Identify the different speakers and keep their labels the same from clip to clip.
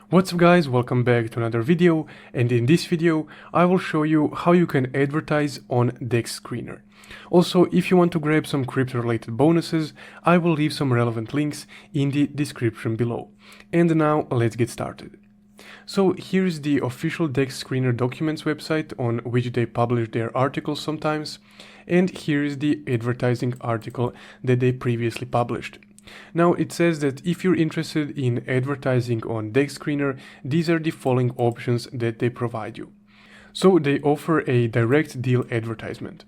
Speaker 1: What's up guys, welcome back to another video, and in this video I will show you how you can advertise on DEX Screener. Also, if you want to grab some crypto related bonuses, I will leave some relevant links in the description below. And now let's get started. So here is the official DEX Screener documents website on which they publish their articles sometimes, and here is the advertising article that they previously published. Now it says that if you're interested in advertising on DEX Screener, these are the following options that they provide you. So they offer a direct deal advertisement.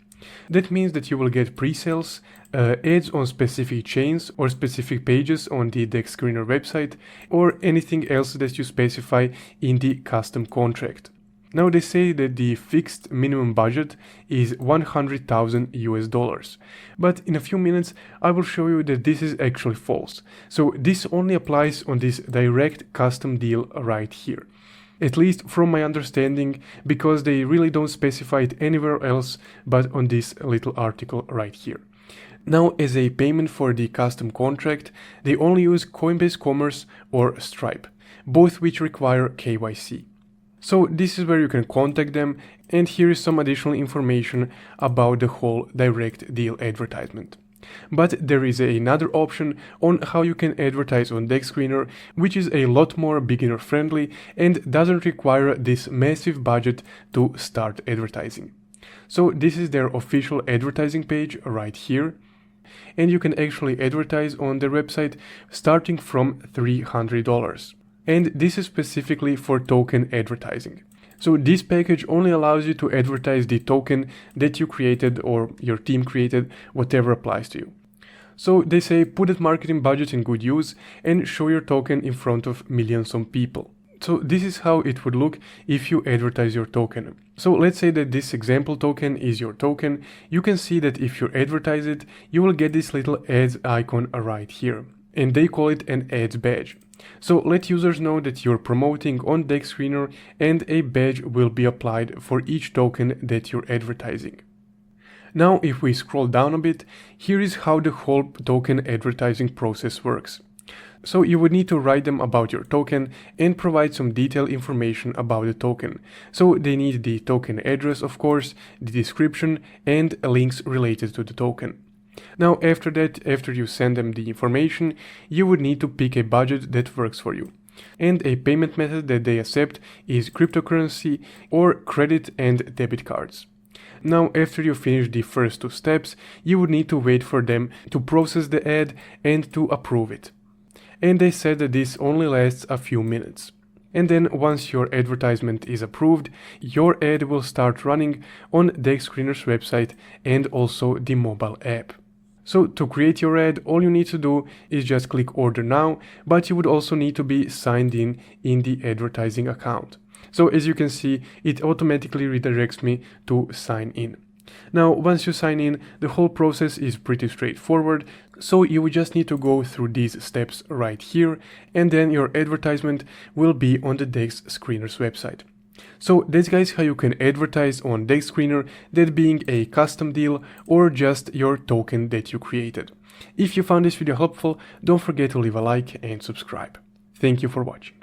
Speaker 1: That means that you will get pre-sales, ads on specific chains or specific pages on the DEX Screener website, or anything else that you specify in the custom contract. Now they say that the fixed minimum budget is $100,000 but in a few minutes I will show you that this is actually false. So this only applies on this direct custom deal right here. At least from my understanding, because they really don't specify it anywhere else but on this little article right here. Now, as a payment for the custom contract, they only use Coinbase Commerce or Stripe, both which require KYC. So this is where you can contact them, and here is some additional information about the whole direct deal advertisement. But there is another option on how you can advertise on DEX Screener, which is a lot more beginner friendly and doesn't require this massive budget to start advertising. So this is their official advertising page right here, and you can actually advertise on their website starting from $300. And this is specifically for token advertising. So this package only allows you to advertise the token that you created or your team created, whatever applies to you. So they say put that marketing budget in good use and show your token in front of millions of people. So this is how it would look if you advertise your token. So let's say that this example token is your token. You can see that if you advertise it, you will get this little ads icon right here, and they call it an ads badge. So let users know that you're promoting on DEX Screener, and a badge will be applied for each token that you're advertising. Now if we scroll down a bit, here is how the whole token advertising process works. So you would need to write them about your token and provide some detailed information about the token. So they need the token address, of course, the description, and links related to the token. Now after that, after you send them the information, you would need to pick a budget that works for you. And a payment method that they accept is cryptocurrency or credit and debit cards. Now after you finish the first two steps, you would need to wait for them to process the ad and to approve it. And they said that this only lasts a few minutes. And then once your advertisement is approved, your ad will start running on DEX Screener's website and also the mobile app. So to create your ad, all you need to do is just click order now, but you would also need to be signed in the advertising account. So as you can see, it automatically redirects me to sign in. Now once you sign in, the whole process is pretty straightforward, so you would just need to go through these steps right here, and then your advertisement will be on the DEX Screener's website. So that's guys how you can advertise on DEX Screener, that being a custom deal or just your token that you created. If you found this video helpful, don't forget to leave a like and subscribe. Thank you for watching.